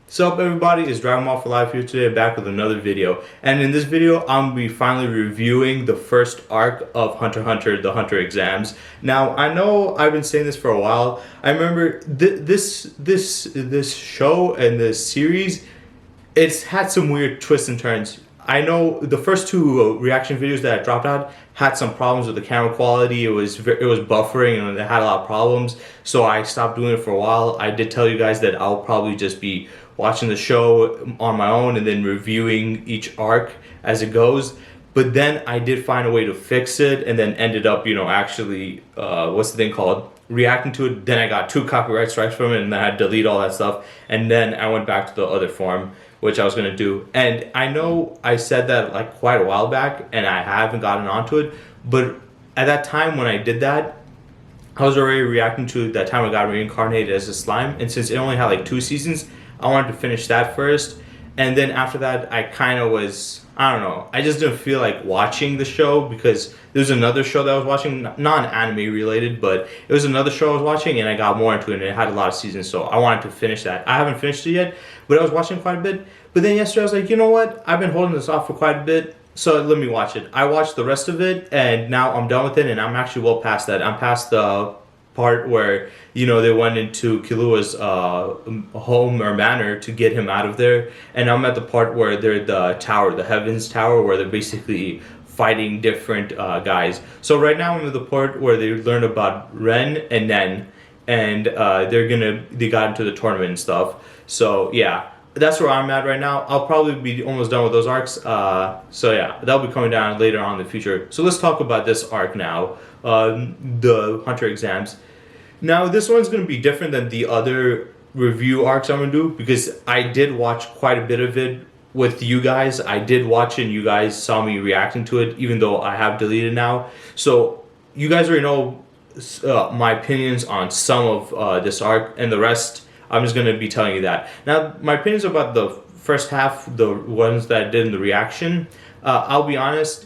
What's up everybody, it's Dragon Ball for Life here today, back with another video. And in this video, I'm going to be finally reviewing the first arc of Hunter x Hunter, the Hunter exams. Now, I know I've been saying this for a while. I remember this show and this series, it's had some weird twists and turns. I know the first two reaction videos that I dropped out had some problems with the camera quality. It was buffering and it had a lot of problems. So I stopped doing it for a while. I did tell you guys that I'll probably just be watching the show on my own and then reviewing each arc as it goes. But then I did find a way to fix it and then ended up, actually, what's the thing called? Reacting to it. Then I got 2 copyright strikes from it and then I had to delete all that stuff. And then I went back to the other form, which I was going to do. And I know I said that like quite a while back and I haven't gotten onto it. But at that time when I did that, I was already reacting to that time I got reincarnated as a slime. And since it only had like 2 seasons, I wanted to finish that first. And then after that, I kind of was, I don't know, I just didn't feel like watching the show because there's another show that I was watching, non-anime related, but it was another show I was watching and I got more into it and it had a lot of seasons, so I wanted to finish that. I haven't finished it yet, but I was watching quite a bit. But then yesterday I was like, you know what, I've been holding this off for quite a bit, so let me watch it. I watched the rest of it and now I'm done with it and I'm actually well past that. I'm past the part where they went into Killua's home or manor to get him out of there, and I'm at the part where they're the Heavens Tower, where they're basically fighting different guys. So right now I'm at the part where they learned about Ren and Nen, and they got into the tournament and stuff. So yeah, that's where I'm at right now. I'll probably be almost done with those arcs. So yeah, that'll be coming down later on in the future. So let's talk about this arc now, the Hunter exams. Now this one's going to be different than the other review arcs I'm going to do because I did watch quite a bit of it with you guys. I did watch it and you guys saw me reacting to it even though I have deleted now. So you guys already know my opinions on some of this arc, and the rest I'm just going to be telling you that. Now my opinions about the first half, the ones that I did in the reaction, I'll be honest,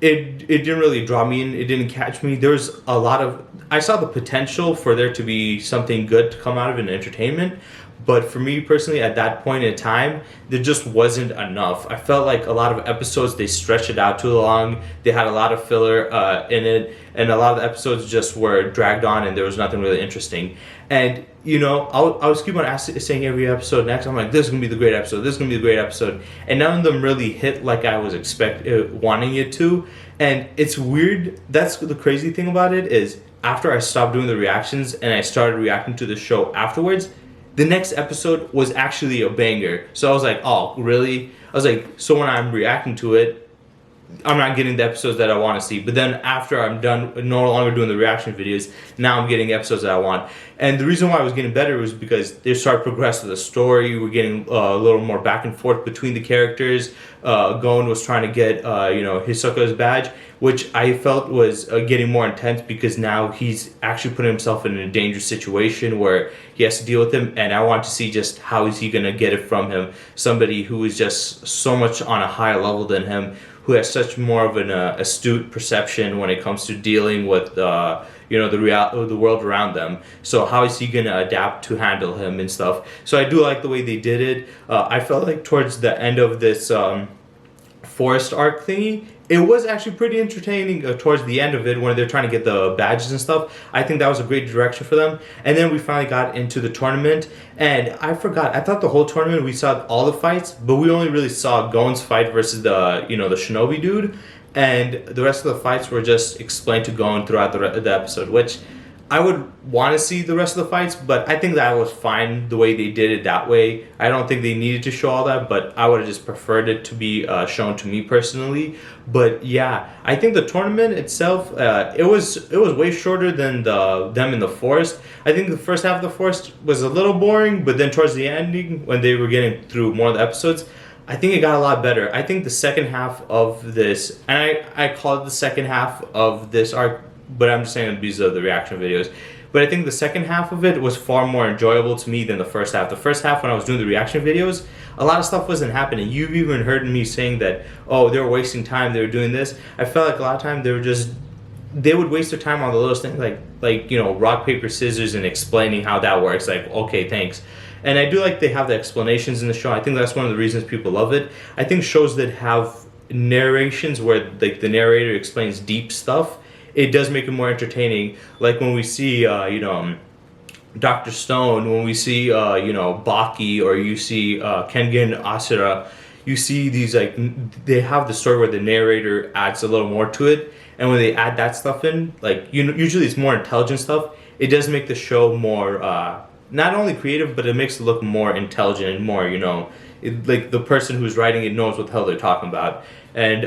it didn't really draw me in. It didn't catch me. There was a lot of, I saw the potential for there to be something good to come out of it in entertainment, but for me personally at that point in time there just wasn't enough. I felt like a lot of episodes they stretched it out too long. They had a lot of filler in it, and a lot of the episodes just were dragged on and there was nothing really interesting. And I was keep on saying every episode next, I'm like, this is gonna be the great episode, this is gonna be the great episode, and none of them really hit like I was wanting it to. And it's weird. That's the crazy thing about it, is after I stopped doing the reactions and I started reacting to the show afterwards, the next episode was actually a banger. So I was like, oh really? I was like, so when I'm reacting to it, I'm not getting the episodes that I want to see. But then after I'm done, no longer doing the reaction videos, now I'm getting episodes that I want. And the reason why I was getting better was because they started progressing the story. We're getting a little more back and forth between the characters. Gon was trying to get Hisoka's badge, which I felt was getting more intense because now he's actually putting himself in a dangerous situation where he has to deal with him, and I want to see just how is he going to get it from him. Somebody who is just so much on a higher level than him, who has such more of an astute perception when it comes to dealing with the world around them. So how is he gonna adapt to handle him and stuff? So I do like the way they did it. I felt like towards the end of this forest arc thingy, it was actually pretty entertaining towards the end of it when they're trying to get the badges and stuff. I think that was a great direction for them. And then we finally got into the tournament, and I forgot, I thought the whole tournament we saw all the fights, but we only really saw Gon's fight versus the shinobi dude, and the rest of the fights were just explained to Gon throughout the episode, which I would want to see the rest of the fights, but I think that was fine the way they did it that way. I don't think they needed to show all that, but I would have just preferred it to be shown to me personally. But yeah, I think the tournament itself, it was way shorter than them in the forest. I think the first half of the forest was a little boring, but then towards the ending, when they were getting through more of the episodes, I think it got a lot better. I think the second half of this, and I call it the second half of this arc, but I'm just saying it because of the reaction videos. But I think the second half of it was far more enjoyable to me than the first half. The first half, when I was doing the reaction videos, a lot of stuff wasn't happening. You've even heard me saying that, oh, they were wasting time, they were doing this. I felt like a lot of time they would waste their time on the littlest thing, like rock, paper, scissors and explaining how that works. Like, okay, thanks. And I do like they have the explanations in the show. I think that's one of the reasons people love it. I think shows that have narrations where like the narrator explains deep stuff, it does make it more entertaining. Like when we see Dr. Stone, when we see Baki, or you see Kengan Asura, you see these like they have the story where the narrator adds a little more to it, and when they add that stuff in, like usually it's more intelligent stuff. It does make the show more not only creative, but it makes it look more intelligent and more like the person who's writing it knows what the hell they're talking about. And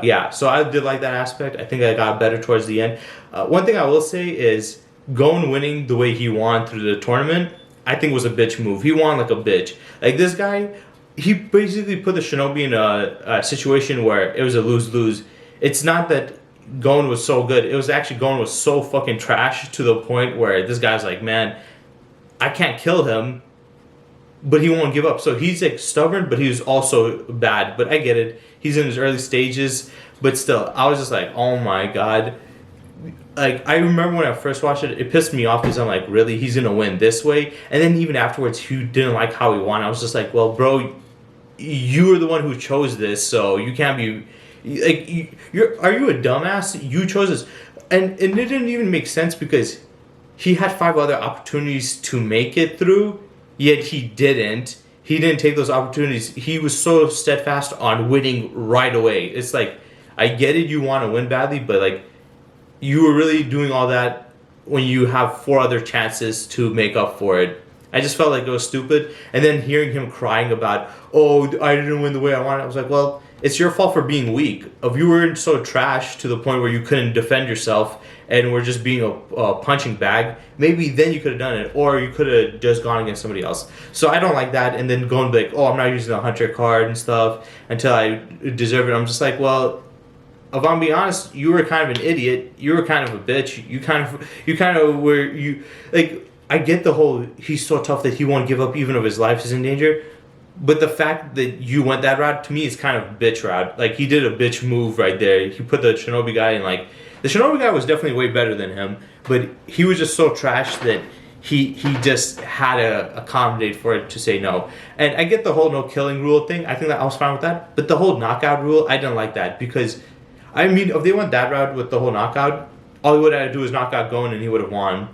yeah, so I did like that aspect. I think I got better towards the end. One thing I will say is Gon winning the way he won through the tournament, I think was a bitch move. He won like a bitch. Like this guy, he basically put the Shinobi in a situation where it was a lose-lose. It's not that Gon was so good. It was actually Gon was so fucking trash to the point where this guy's like, man, I can't kill him, but he won't give up. So he's like stubborn, but he was also bad. But I get it. He's in his early stages, but still, I was just like, oh my god. Like, I remember when I first watched it, it pissed me off because I'm like, really? He's gonna win this way? And then even afterwards, he didn't like how he won. I was just like, well, bro, you were the one who chose this, so you can't be like, are you a dumbass? You chose this. And it didn't even make sense because he had 5 other opportunities to make it through, yet he didn't. He didn't take those opportunities. He was so steadfast on winning right away. It's like, I get it, you want to win badly, but like, you were really doing all that when you have 4 other chances to make up for it. I just felt like it was stupid. And then hearing him crying about, oh, I didn't win the way I wanted, I was like, well, it's your fault for being weak. If you were so trash to the point where you couldn't defend yourself and were just being a punching bag, maybe then you could have done it, or you could have just gone against somebody else. So I don't like that. And then going like, oh, I'm not using the hunter card and stuff until I deserve it. I'm just like, well, if I'm being honest, you were kind of an idiot. You were kind of a bitch. You kind of were like. I get the whole he's so tough that he won't give up even if his life is in danger. But the fact that you went that route, to me, is kind of bitch route. Like, he did a bitch move right there. He put the Shinobi guy in, like... The Shinobi guy was definitely way better than him, but he was just so trash that he just had to accommodate for it to say no. And I get the whole no-killing rule thing. I think that I was fine with that. But the whole knockout rule, I didn't like that. Because, I mean, if they went that route with the whole knockout, all he would have to do is knock out Gon and he would have won.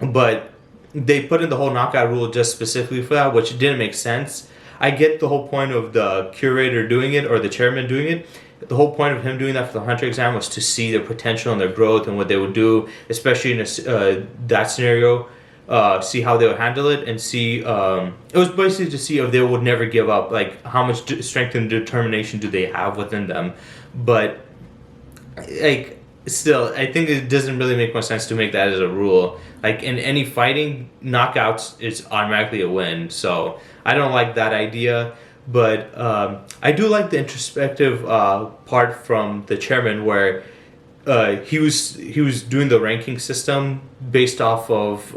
But they put in the whole knockout rule just specifically for that, which didn't make sense. I get the whole point of the curator doing it, or the chairman doing it. The whole point of him doing that for the hunter exam was to see their potential and their growth and what they would do, especially in that scenario. See how they would handle it, and see it was basically to see if they would never give up, like how much strength and determination do they have within them. But like, still, I think it doesn't really make much sense to make that as a rule. Like, in any fighting, knockouts is automatically a win. So I don't like that idea. But I do like the introspective part from the chairman, where he was doing the ranking system based off of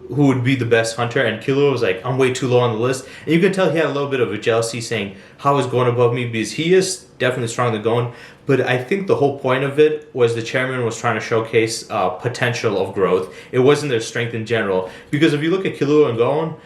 who would be the best hunter, and Killua was like, I'm way too low on the list. And you can tell he had a little bit of a jealousy, saying, how is Gon above me? Because he is definitely stronger than Gon. But I think the whole point of it was the chairman was trying to showcase potential of growth. It wasn't their strength in general. Because if you look at Killua and Gon,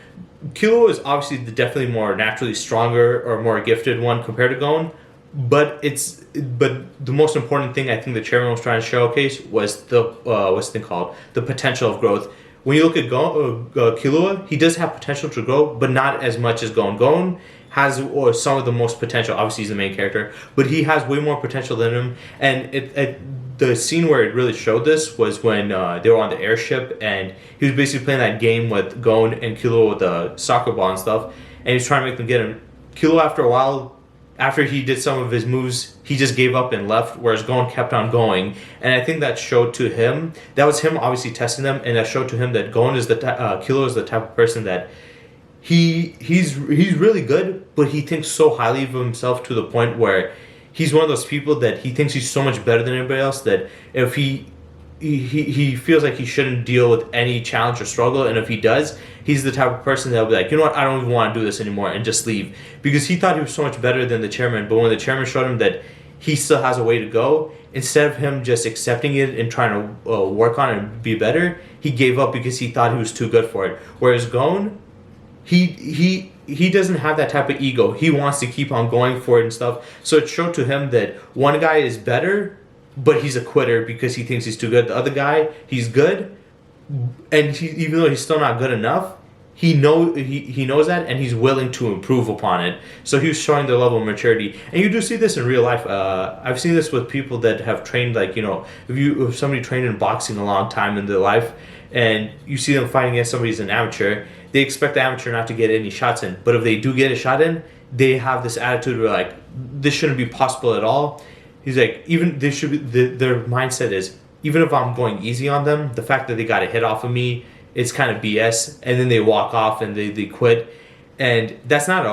Killua is obviously the definitely more naturally stronger or more gifted one compared to Gon. But the most important thing I think the chairman was trying to showcase was the what's the thing called, the potential of growth. When you look at Killua, he does have potential to grow, but not as much as Gon. Gon has some of the most potential. Obviously, he's the main character, but he has way more potential than him. And the scene where it really showed this was when they were on the airship, and he was basically playing that game with Gon and Killua with the soccer ball and stuff, and he was trying to make them get him. Killua, after a while, after he did some of his moves, he just gave up and left, whereas Gon kept on going. And I think that showed to him, that was him obviously testing them, and that showed to him that Gon is Killua is the type of person that he's really good, but he thinks so highly of himself to the point where he's one of those people that he thinks he's so much better than anybody else that if he feels like he shouldn't deal with any challenge or struggle, and if he does, he's the type of person that'll be like, you know what, I don't even want to do this anymore, and just leave. Because he thought he was so much better than the chairman, but when the chairman showed him that he still has a way to go, instead of him just accepting it and trying to work on it and be better, he gave up because he thought he was too good for it. Whereas Gon, he doesn't have that type of ego. He wants to keep on going for it and stuff. So it showed to him that one guy is better, but he's a quitter because he thinks he's too good. The other guy, he's good, and even though he's still not good enough, he knows that, and he's willing to improve upon it. So he was showing the level of maturity, and you do see this in real life. I've seen this with people that have trained, like, you know, if somebody trained in boxing a long time in their life, and you see them fighting against somebody who's an amateur, they expect the amateur not to get any shots in. But if they do get a shot in, they have this attitude where, like, this shouldn't be possible at all. He's like, even they should be. Their mindset is, even if I'm going easy on them, the fact that they got a hit off of me, it's kind of BS. And then they walk off and they quit. And that's not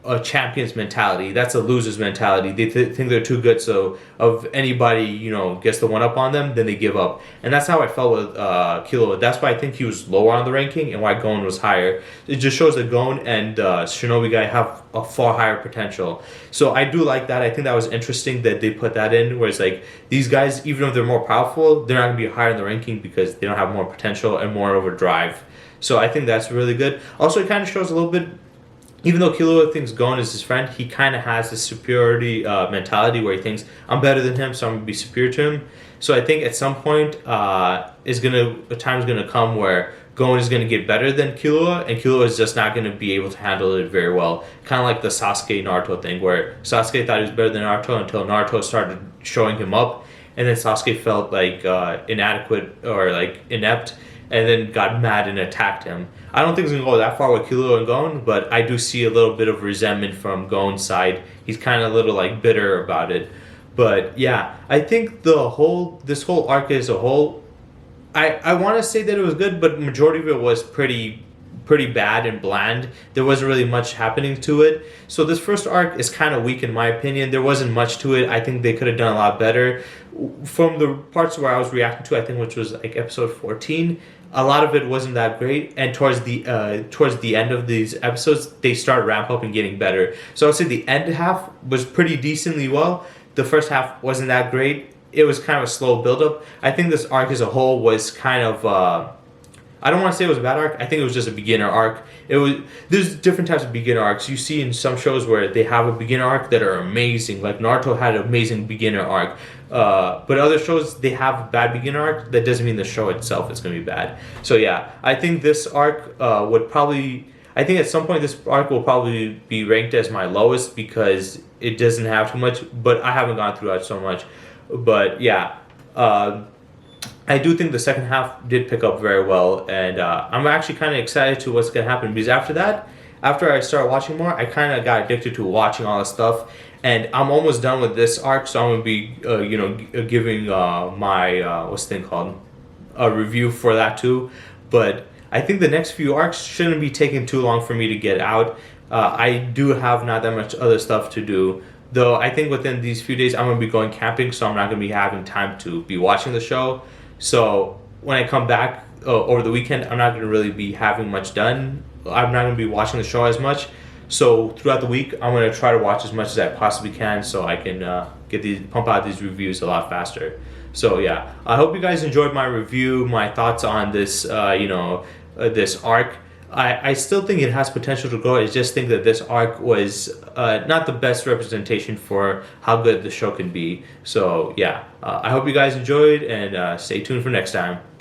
a champion's mentality. That's a loser's mentality. They think they're too good, so if anybody, you know, gets the one up on them, then they give up. And that's how I felt with Killua. That's why I think he was lower on the ranking and why Gon was higher. It just shows that Gon and Shinobi guy have a far higher potential. So I do like that. I think that was interesting that they put that in, where it's like, these guys, even if they're more powerful, they're not going to be higher in the ranking because they don't have more potential and more of a drive. So I think that's really good. Also, it kind of shows a little bit, even though Killua thinks Gon is his friend, he kind of has this superiority mentality where he thinks, I'm better than him, so I'm going to be superior to him. So I think at some point, a time's going to come where Gon is going to get better than Killua, and Killua is just not going to be able to handle it very well. Kind of like the Sasuke-Naruto thing, where Sasuke thought he was better than Naruto until Naruto started showing him up, and then Sasuke felt like inadequate or like inept, and then got mad and attacked him. I don't think it's going to go that far with Killua and Gon, but I do see a little bit of resentment from Gon's side. He's kind of a little like bitter about it. But yeah, I think this whole arc as a whole, I want to say that it was good, but majority of it was pretty bad and bland. There wasn't really much happening to it. So this first arc is kind of weak in my opinion. There wasn't much to it. I think they could have done a lot better. From the parts where I was reacting to, I think, which was like episode 14, a lot of it wasn't that great, and towards the end of these episodes, they start ramp up and getting better. So I'd say the end half was pretty decently well. The first half wasn't that great. It was kind of a slow build up. I think this arc as a whole was kind of I don't want to say it was a bad arc. I think it was just a beginner arc. There's different types of beginner arcs. You see in some shows where they have a beginner arc that are amazing. Like Naruto had an amazing beginner arc. But other shows, they have a bad beginner arc. That doesn't mean the show itself is going to be bad. So yeah, I think this arc I think at some point this arc will probably be ranked as my lowest because it doesn't have too much. But I haven't gone through it so much. But yeah, I do think the second half did pick up very well, and I'm actually kind of excited to what's going to happen, because after I started watching more, I kind of got addicted to watching all this stuff, and I'm almost done with this arc, so I'm going to be giving my what's the thing called, a review for that too. But I think the next few arcs shouldn't be taking too long for me to get out. I do have not that much other stuff to do, though. I think within these few days I'm going to be going camping, so I'm not going to be having time to be watching the show. So when I come back over the weekend, I'm not going to really be having much done. I'm not going to be watching the show as much. So throughout the week, I'm going to try to watch as much as I possibly can, so I can pump out these reviews a lot faster. So yeah, I hope you guys enjoyed my review, my thoughts on this, this arc. I still think it has potential to grow. I just think that this arc was not the best representation for how good the show can be. So yeah, I hope you guys enjoyed, and stay tuned for next time.